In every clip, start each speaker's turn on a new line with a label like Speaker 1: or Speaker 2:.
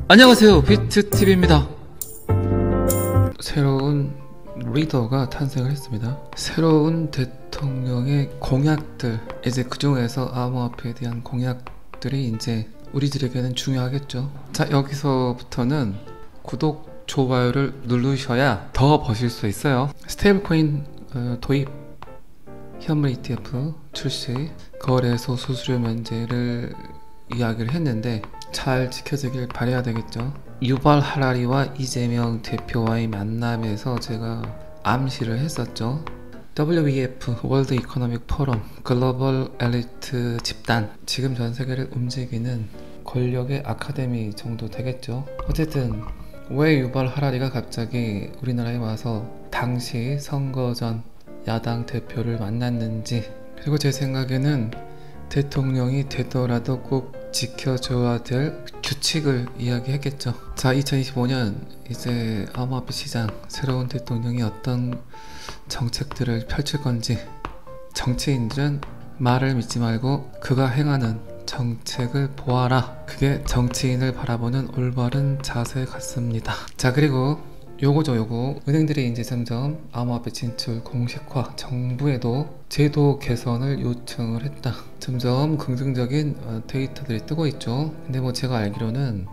Speaker 1: 안녕하세요, 비트TV입니다. 새로운 리더가 탄생을 했습니다. 새로운 대통령의 공약들, 이제 그 중에서 암호화폐에 대한 공약들이 이제 우리들에게는 중요하겠죠. 자, 여기서부터는 구독, 좋아요를 누르셔야 더 버실 수 있어요. 스테이블코인 도입, 현물 ETF 출시, 거래소 수수료 면제를 이야기를 했는데 잘 지켜지길 바라야 되겠죠. 유발 하라리와 이재명 대표와의 만남에서 제가 암시를 했었죠. WEF 월드 이코노믹 포럼 글로벌 엘리트 집단, 지금 전 세계를 움직이는 권력의 아카데미 정도 되겠죠. 어쨌든 왜 유발 하라리가 갑자기 우리나라에 와서 당시 선거 전 야당 대표를 만났는지, 그리고 제 생각에는 대통령이 되더라도 꼭 지켜줘야 될 규칙을 이야기했겠죠. 자, 2025년 이제 암호화폐 시장, 새로운 대통령이 어떤 정책들을 펼칠 건지, 정치인들은 말을 믿지 말고 그가 행하는 정책을 보아라. 그게 정치인을 바라보는 올바른 자세 같습니다. 자, 그리고 요거 은행들이 이제 점점 암호화폐 진출 공식화, 정부에도 제도 개선을 요청을 했다. 점점 긍정적인 데이터들이 뜨고 있죠. 근데 뭐 제가 알기로는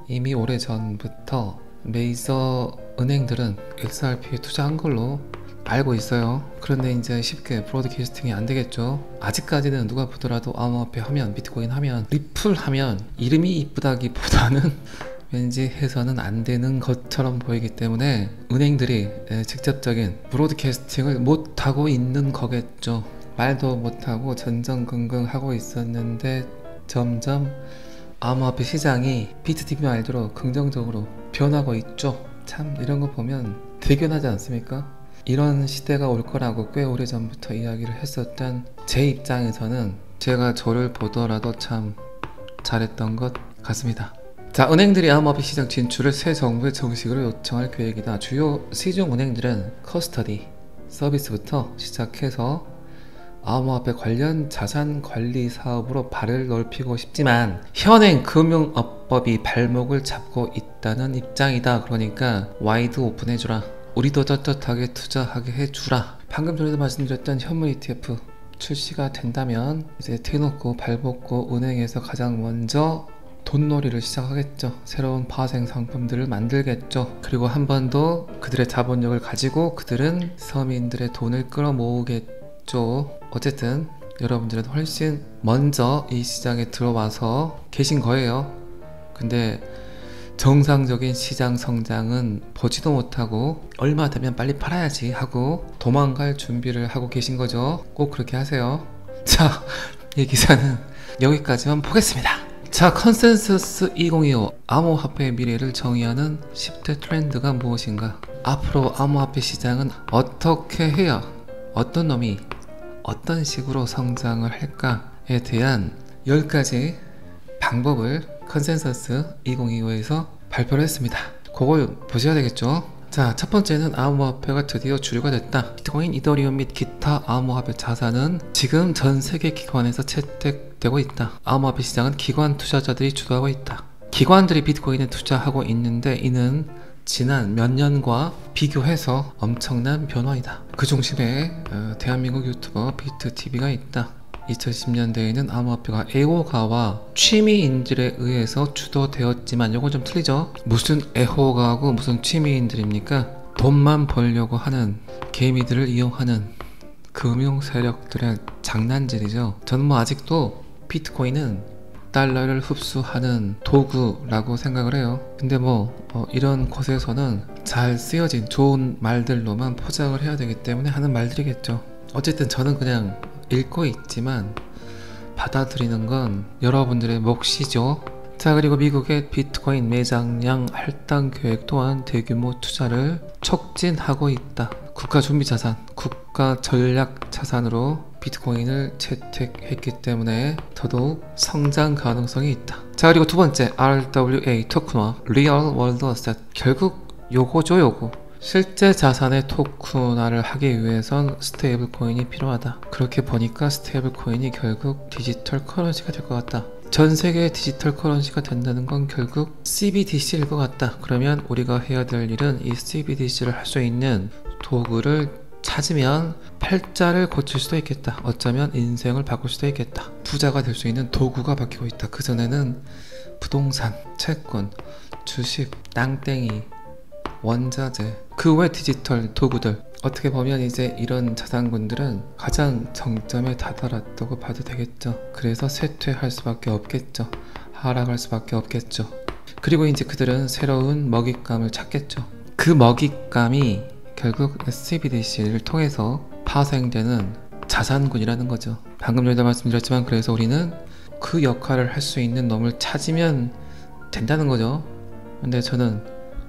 Speaker 1: 이미 오래전부터 메이저 은행들은 XRP에 투자한 걸로 알고 있어요. 그런데 이제 쉽게 브로드캐스팅이 안 되겠죠. 아직까지는 누가 보더라도 암호화폐 하면, 비트코인 하면, 리플 하면 이름이 이쁘다기보다는 왠지 해서는 안 되는 것처럼 보이기 때문에 은행들이 직접적인 브로드캐스팅을 못하고 있는 거겠죠. 말도 못하고 전전긍긍하고 있었는데 점점 암호화폐 시장이 비트TV 말대로 긍정적으로 변하고 있죠. 참 이런 거 보면 대견하지 않습니까? 이런 시대가 올 거라고 꽤 오래전부터 이야기를 했었던 제 입장에서는 제가 저를 보더라도 참 잘했던 것 같습니다. 자, 은행들이 암호화폐 시장 진출을 새 정부에 정식으로 요청할 계획이다. 주요 시중 은행들은 커스터디 서비스부터 시작해서 암호화폐 관련 자산 관리 사업으로 발을 넓히고 싶지만 현행 금융업법이 발목을 잡고 있다는 입장이다. 그러니까 와이드 오픈해주라. 우리도 떳떳하게 투자하게 해주라. 방금 전에도 말씀드렸던 현물 ETF 출시가 된다면 이제 대놓고 발벗고 은행에서 가장 먼저 돈놀이를 시작하겠죠. 새로운 파생 상품들을 만들겠죠. 그리고 한 번 더 그들의 자본력을 가지고 그들은 서민들의 돈을 끌어모으겠죠. 어쨌든 여러분들은 훨씬 먼저 이 시장에 들어와서 계신 거예요. 근데 정상적인 시장 성장은 보지도 못하고 얼마 되면 빨리 팔아야지 하고 도망갈 준비를 하고 계신 거죠. 꼭 그렇게 하세요. 자, 이 기사는 여기까지만 보겠습니다. 자, 컨센서스 2025 암호화폐의 미래를 정의하는 10대 트렌드가 무엇인가? 앞으로 암호화폐 시장은 어떻게 해야 어떤 놈이 어떤 식으로 성장을 할까에 대한 10가지 방법을 컨센서스 2025에서 발표를 했습니다. 그걸 보셔야 되겠죠. 자, 첫 번째는 암호화폐가 드디어 주류가 됐다. 비트코인, 이더리움 및 기타 암호화폐 자산은 지금 전 세계 기관에서 채택되고 있다. 암호화폐 시장은 기관 투자자들이 주도하고 있다. 기관들이 비트코인에 투자하고 있는데 이는 지난 몇 년과 비교해서 엄청난 변화이다. 그 중심에 대한민국 유튜버 비트TV가 있다. 2010년대에는 암호화폐가 애호가와 취미인들에 의해서 주도되었지만 요건 좀 틀리죠. 무슨 애호가고 무슨 취미인들입니까? 돈만 벌려고 하는 개미들을 이용하는 금융 세력들의 장난질이죠. 저는 뭐 아직도 비트코인은 달러를 흡수하는 도구라고 생각을 해요. 근데 이런 곳에서는 잘 쓰여진 좋은 말들로만 포장을 해야 되기 때문에 하는 말들이겠죠. 어쨌든 저는 그냥 읽고 있지만 받아들이는 건 여러분들의 몫이죠. 자, 그리고 미국의 비트코인 매장량 할당 계획 또한 대규모 투자를 촉진하고 있다. 국가준비자산, 국가전략자산으로 비트코인을 채택했기 때문에 더더욱 성장 가능성이 있다. 자, 그리고 두 번째, RWA 토큰화, Real World Asset. 결국 요거 실제 자산의 토큰화를 하기 위해선 스테이블 코인이 필요하다. 그렇게 보니까 스테이블 코인이 결국 디지털 커런시가 될 것 같다. 전 세계의 디지털 커런시가 된다는 건 결국 CBDC일 것 같다. 그러면 우리가 해야 될 일은 이 CBDC를 할 수 있는 도구를 찾으면 팔자를 고칠 수도 있겠다. 어쩌면 인생을 바꿀 수도 있겠다. 부자가 될 수 있는 도구가 바뀌고 있다. 그전에는 부동산, 채권, 주식, 땅땡이, 원자재, 그 외 디지털 도구들, 어떻게 보면 이제 이런 자산군들은 가장 정점에 다다랐다고 봐도 되겠죠. 그래서 쇠퇴할 수밖에 없겠죠. 하락할 수밖에 없겠죠. 그리고 이제 그들은 새로운 먹잇감을 찾겠죠. 그 먹잇감이 결국 CBDC를 통해서 파생되는 자산군이라는 거죠. 방금 전에도 말씀드렸지만, 그래서 우리는 그 역할을 할 수 있는 놈을 찾으면 된다는 거죠. 근데 저는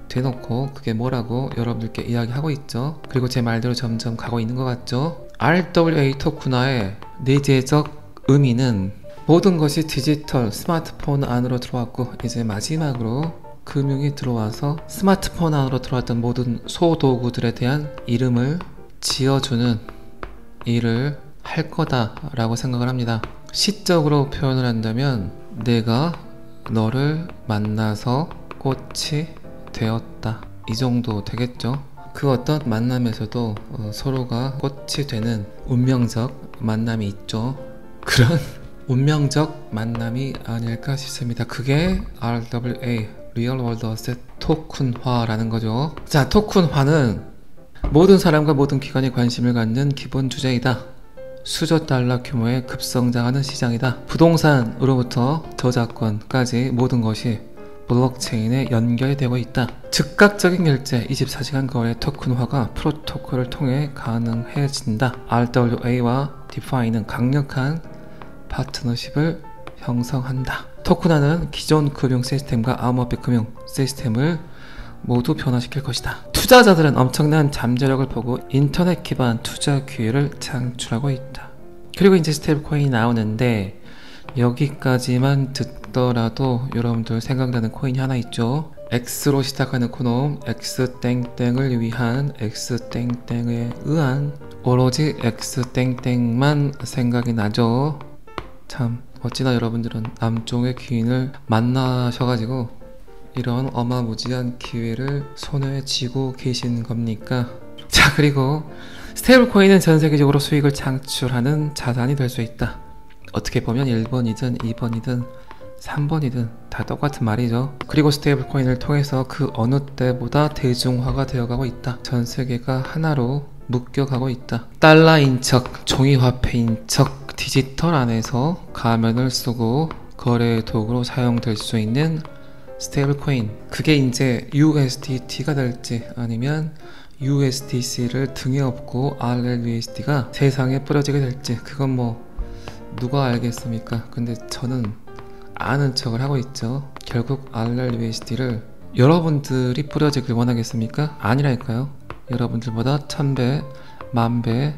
Speaker 1: 대놓고 그게 뭐라고 여러분들께 이야기하고 있죠. 그리고 제 말대로 점점 가고 있는 것 같죠. RWA 토큰화의 내재적 의미는 모든 것이 디지털 스마트폰 안으로 들어왔고, 이제 마지막으로 금융이 들어와서 스마트폰 안으로 들어왔던 모든 소도구들에 대한 이름을 지어주는 일을 할 거다라고 생각을 합니다. 시적으로 표현을 한다면 내가 너를 만나서 꽃이 되었다, 이 정도 되겠죠. 그 어떤 만남에서도 서로가 꽃이 되는 운명적 만남이 있죠. 그런 운명적 만남이 아닐까 싶습니다. 그게 RWA, Real World Asset 토큰화라는 거죠. 자, 토큰화는 모든 사람과 모든 기관이 관심을 갖는 기본 주제이다. 수조 달러 규모의 급성장하는 시장이다. 부동산으로부터 저작권까지 모든 것이 블록체인에 연결되고 있다. 즉각적인 결제, 24시간 거래 토큰화가 프로토콜을 통해 가능해진다. RWA와 디파이는 강력한 파트너십을 형성한다. 토큰화는 기존 금융 시스템과 암호화폐 금융 시스템을 모두 변화시킬 것이다. 투자자들은 엄청난 잠재력을 보고 인터넷 기반 투자 기회를 창출하고 있다. 그리고 이제 스테이블 코인이 나오는데, 여기까지만 듣더라도 여러분들 생각나는 코인이 하나 있죠. X로 시작하는 코놈, X땡땡을 위한, X땡땡에 의한, 오로지 X땡땡만 생각이 나죠. 참 어찌나 여러분들은 남쪽의 귀인을 만나셔가지고 이런 어마무지한 기회를 손에 쥐고 계신 겁니까? 자, 그리고 스테이블 코인은 전 세계적으로 수익을 창출하는 자산이 될 수 있다. 어떻게 보면 1번이든 2번이든 3번이든 다 똑같은 말이죠. 그리고 스테이블 코인을 통해서 그 어느 때보다 대중화가 되어가고 있다. 전 세계가 하나로 묶여가고 있다. 달러인 척, 종이화폐인 척 디지털 안에서 가면을 쓰고 거래 도구로 사용될 수 있는 스테이블 코인, 그게 이제 USDT가 될지 아니면 USDC를 등에 업고 RLUSD가 세상에 뿌려지게 될지, 그건 뭐 누가 알겠습니까? 근데 저는 아는 척을 하고 있죠. 결국 RLUSD를 여러분들이 뿌려지길 원하겠습니까? 아니랄까요? 여러분들보다 1000배, 10,000배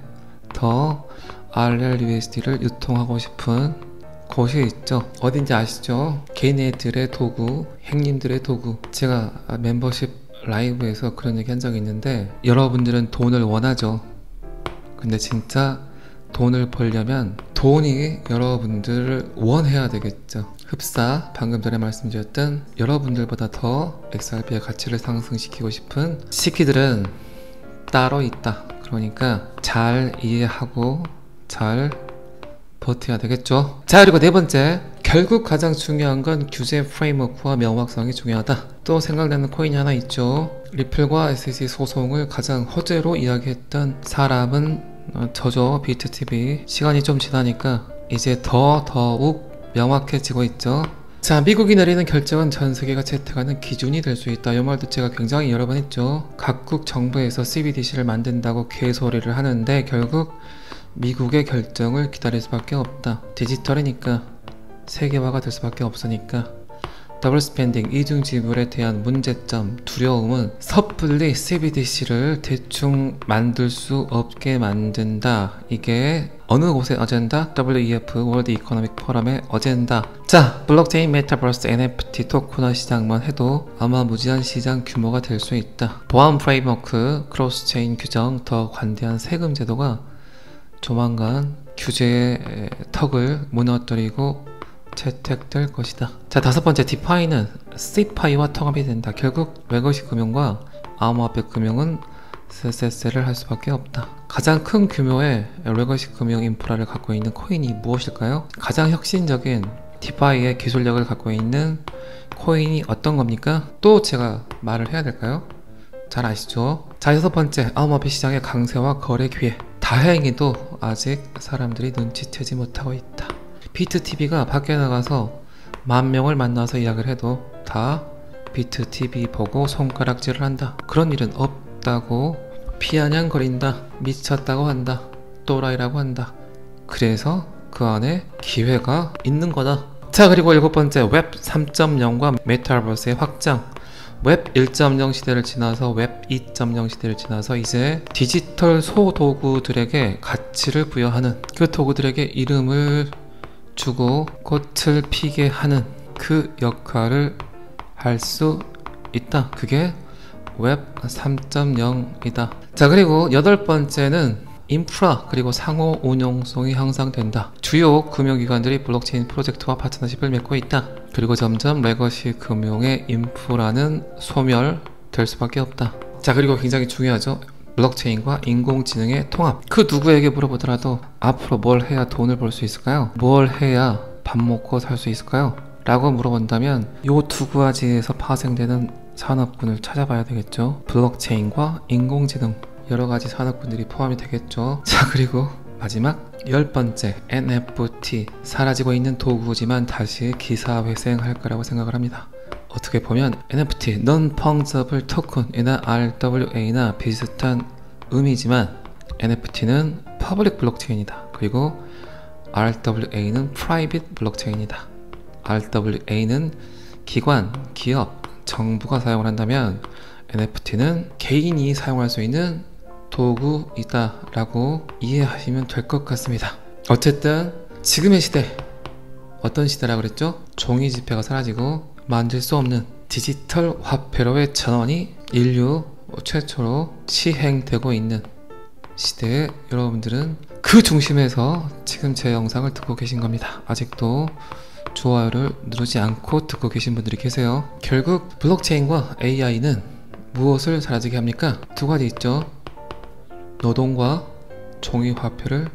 Speaker 1: 더 RLUSD를 유통하고 싶은 곳이 있죠. 어딘지 아시죠? 걔네들의 도구, 행님들의 도구. 제가 멤버십 라이브에서 그런 얘기 한 적이 있는데, 여러분들은 돈을 원하죠. 근데 진짜 돈을 벌려면 돈이 여러분들을 원해야 되겠죠. 흡사, 방금 전에 말씀드렸던 여러분들보다 더 XRP의 가치를 상승시키고 싶은 시키들은 따로 있다. 그러니까 잘 이해하고 잘 버텨야 되겠죠. 자, 그리고 네 번째, 결국 가장 중요한 건 규제 프레임워크와 명확성이 중요하다. 또 생각나는 코인이 하나 있죠. 리플과 SEC 소송을 가장 허재로 이야기했던 사람은 저죠. 비트TV. 시간이 좀 지나니까 이제 더욱 명확해지고 있죠. 자, 미국이 내리는 결정은 전 세계가 채택하는 기준이 될 수 있다. 이 말도 제가 굉장히 여러 번 했죠. 각국 정부에서 CBDC를 만든다고 개소리를 하는데 결국 미국의 결정을 기다릴 수밖에 없다. 디지털이니까 세계화가 될 수밖에 없으니까. 더블 스펜딩, 이중 지불에 대한 문제점, 두려움은 섣불리 CBDC를 대충 만들 수 없게 만든다. 이게 어느 곳의 어젠다? WEF, 월드 이코노믹 포럼의 어젠다. 자, 블록체인, 메타버스, NFT, 토큰화 시장만 해도 어마무지한 시장 규모가 될 수 있다. 보안 프레임워크, 크로스체인 규정, 더 관대한 세금 제도가 조만간 규제의 턱을 무너뜨리고 채택될 것이다. 자, 다섯 번째 디파이는 CPI와 통합이 된다. 결국 레거시 금융과 암호화폐 금융은 SSL을 할 수밖에 없다. 가장 큰 규모의 레거시 금융 인프라를 갖고 있는 코인이 무엇일까요? 가장 혁신적인 디파이의 기술력을 갖고 있는 코인이 어떤 겁니까? 또 제가 말을 해야 될까요? 잘 아시죠? 자, 여섯 번째, 암호화폐 시장의 강세와 거래 기회. 다행히도 아직 사람들이 눈치채지 못하고 있다. 비트TV가 밖에 나가서 10,000명을 만나서 이야기를 해도 다 비트TV 보고 손가락질을 한다. 그런 일은 없다고 피아냥거린다. 미쳤다고 한다. 또라이라고 한다. 그래서 그 안에 기회가 있는 거다. 자, 그리고 일곱 번째, 웹 3.0과 메타버스의 확장. 웹 1.0 시대를 지나서 웹 2.0 시대를 지나서 이제 디지털 소도구들에게 가치를 부여하는, 그 도구들에게 이름을 주고 꽃을 피게 하는 그 역할을 할 수 있다. 그게 웹 3.0이다. 자, 그리고 여덟 번째는 인프라 그리고 상호 운용성이 향상된다. 주요 금융기관들이 블록체인 프로젝트와 파트너십을 맺고 있다. 그리고 점점 레거시 금융의 인프라는 소멸될 수밖에 없다. 자, 그리고 굉장히 중요하죠. 블록체인과 인공지능의 통합. 그 누구에게 물어보더라도 앞으로 뭘 해야 돈을 벌 수 있을까요? 뭘 해야 밥 먹고 살 수 있을까요? 라고 물어본다면 요 두 가지에서 파생되는 산업군을 찾아봐야 되겠죠. 블록체인과 인공지능, 여러가지 산업군들이 포함이 되겠죠. 자, 그리고 마지막 열 번째, NFT. 사라지고 있는 도구지만 다시 기사회생할 거라고 생각을 합니다. 어떻게 보면 NFT, Non-Fungible Token이나 RWA나 비슷한 의미지만 NFT는 Public 블록체인이다. 그리고 RWA는 Private 블록체인이다. RWA는 기관, 기업, 정부가 사용을 한다면 NFT는 개인이 사용할 수 있는 도구이다 라고 이해하시면 될 것 같습니다. 어쨌든 지금의 시대, 어떤 시대라고 그랬죠? 종이 지폐가 사라지고 만질 수 없는 디지털 화폐로의 전환이 인류 최초로 시행되고 있는 시대에 여러분들은 그 중심에서 지금 제 영상을 듣고 계신 겁니다. 아직도 좋아요를 누르지 않고 듣고 계신 분들이 계세요. 결국 블록체인과 AI는 무엇을 사라지게 합니까? 두 가지 있죠. 노동과 종이 화폐를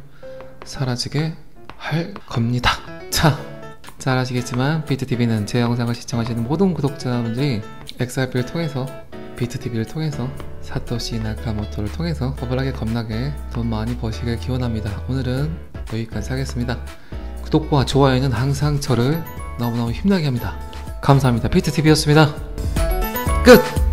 Speaker 1: 사라지게 할 겁니다. 자, 잘 아시겠지만 비트TV는 제 영상을 시청하시는 모든 구독자분들이 XRP를 통해서, 비트TV를 통해서, 사토시 나카모토를 통해서 허벌하게 겁나게 돈 많이 버시길 기원합니다. 오늘은 여기까지 하겠습니다. 구독과 좋아요는 항상 저를 너무너무 힘나게 합니다. 감사합니다. 비트TV였습니다. 끝!